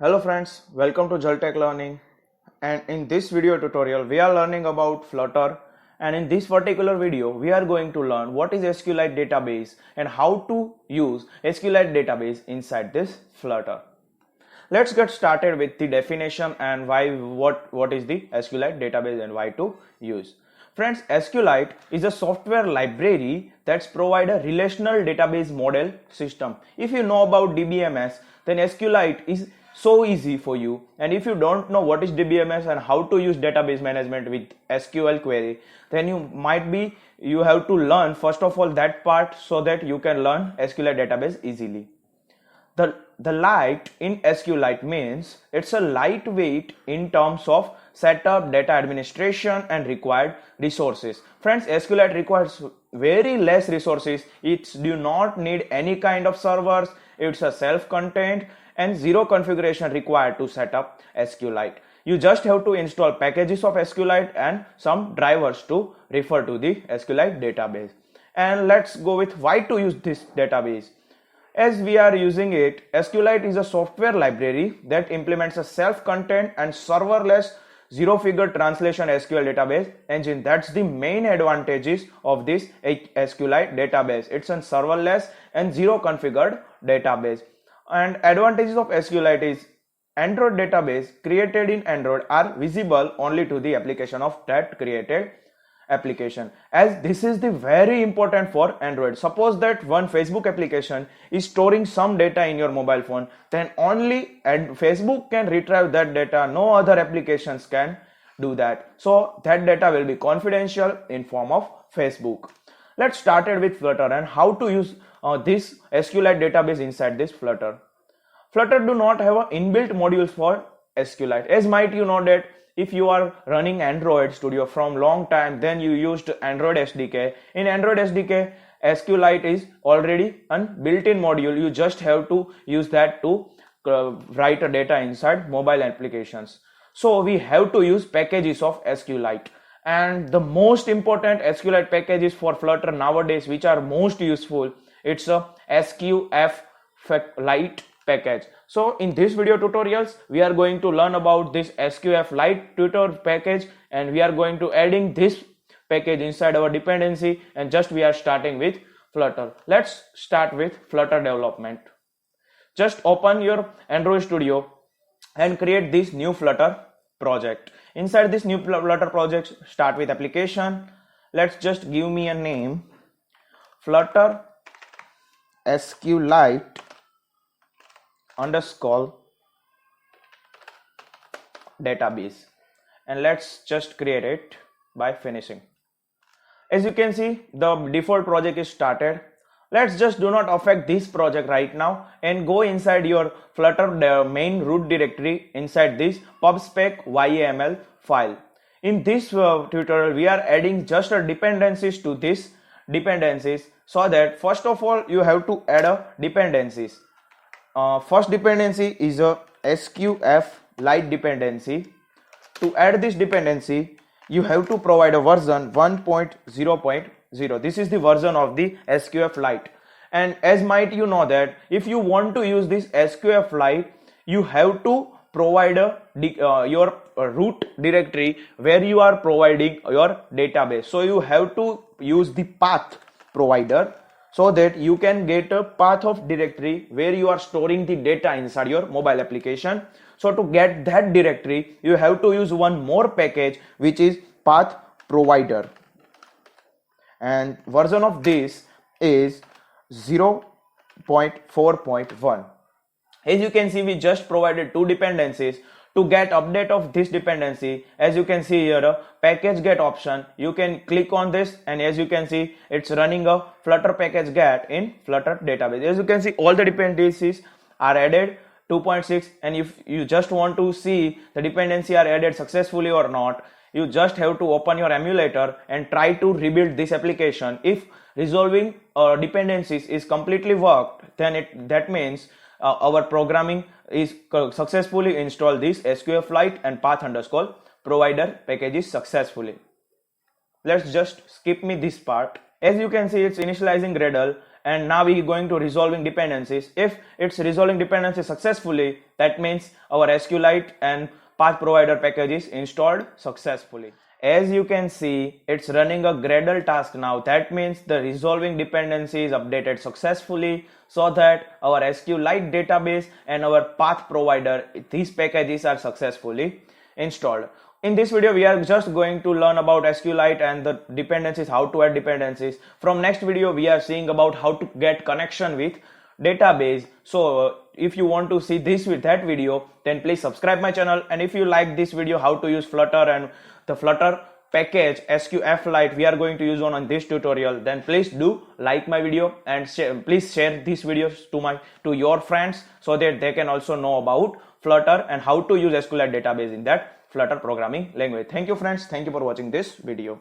Hello friends, welcome to Zaltechlearning, and in this video tutorial we are learning about Flutter, and in this particular video we are going to learn what is Sqlite database and how to use Sqlite database inside this Flutter. Let's get started with the definition and what is the Sqlite database and why to use. Friends, Sqlite is a software library that's provide a relational database model system. If you know about DBMS, then Sqlite is so easy for you, and if you don't know what is DBMS and how to use database management with SQL query, then you have to learn first of all that part so that you can learn SQLite database easily. The light in Sqlite means it's a lightweight in terms of setup, data administration and required resources. Friends, Sqlite requires very less resources. It do not need any kind of servers. It's a self-contained and zero configuration required to set up Sqlite. You just have to install packages of Sqlite and some drivers to refer to the Sqlite database. And let's go with why to use this database. As we are using it, Sqlite is a software library that implements a self-contained and serverless zero-figure translation SQL database engine. That's the main advantages of this Sqlite database. It's a serverless and zero configured database. And advantages of Sqlite is Android database created in Android are visible only to the application of that created application, as this is the very important for Android. Suppose that one Facebook application is storing some data in your mobile phone, then only Facebook can retrieve that data. No other applications can do that. So that data will be confidential in form of Facebook. Let's start with Flutter and how to use this Sqlite database inside this Flutter. Flutter do not have an inbuilt modules for Sqlite. As might you know that if you are running Android Studio from long time, then you used Android SDK. In Android SDK, Sqlite is already a built-in module. You just have to use that to write a data inside mobile applications. So we have to use packages of Sqlite. And the most important Sqlite packages for Flutter nowadays, which are most useful, it's a Sqf Lite package. So in this video tutorials we are going to learn about this Sqf Lite tutor package, and we are going to adding this package inside our dependency, and just we are starting with Flutter. Let's start with Flutter Development. Just open your Android Studio and create this new Flutter project. Inside this new Flutter project, start with application. Let's just give me a name, Flutter SQlite _ database, and let's just create it by finishing. As you can see, the default project is started. Let's just do not affect this project right now and go inside your Flutter main root directory inside this pubspec YAML file. In this tutorial we are adding just a dependencies to this dependencies, so that first of all you have to add a dependencies. First dependency is a Sqf Lite Dependency. To add this dependency, you have to provide a version 1.0.0. This is the version of the Sqf Lite. And as might you know that if you want to use this Sqf Lite, you have to provide your root directory where you are providing your database. So you have to use the path provider, so that you can get a path of directory where you are storing the data inside your mobile application. So to get that directory, you have to use one more package, which is path provider, and version of this is 0.4.1. As you can see, we just provided two dependencies. To get update of this dependency, as you can see here, a package get option, you can click on this, and as you can see, it's running a Flutter package get in Flutter database. As you can see, all the dependencies are added 2.6, and if you just want to see the dependency are added successfully or not, you just have to open your emulator and try to rebuild this application. If resolving dependencies is completely worked, then that means our programming is successfully installed this Sqf Lite and path_ provider packages successfully. Let's just skip me this part. As you can see, it's initializing Gradle, and now we are going to resolving dependencies. If it's resolving dependencies successfully, that means our Sqlite and path provider package is installed successfully. As you can see, it's running a Gradle task now. That means the resolving dependency is updated successfully, so that our Sqlite database and our path provider, these packages are successfully installed. In this video, we are just going to learn about Sqlite and the dependencies, how to add dependencies. From next video, we are seeing about how to get connection with database. So if you want to see that video, then please subscribe my channel. And if you like this video, how to use Flutter and the Flutter package Sqf Lite we are going to use on this tutorial, then please do like my video and please share these videos to your friends, so that they can also know about Flutter and how to use Sqlite database in that Flutter programming language. Thank you friends, thank you for watching this video.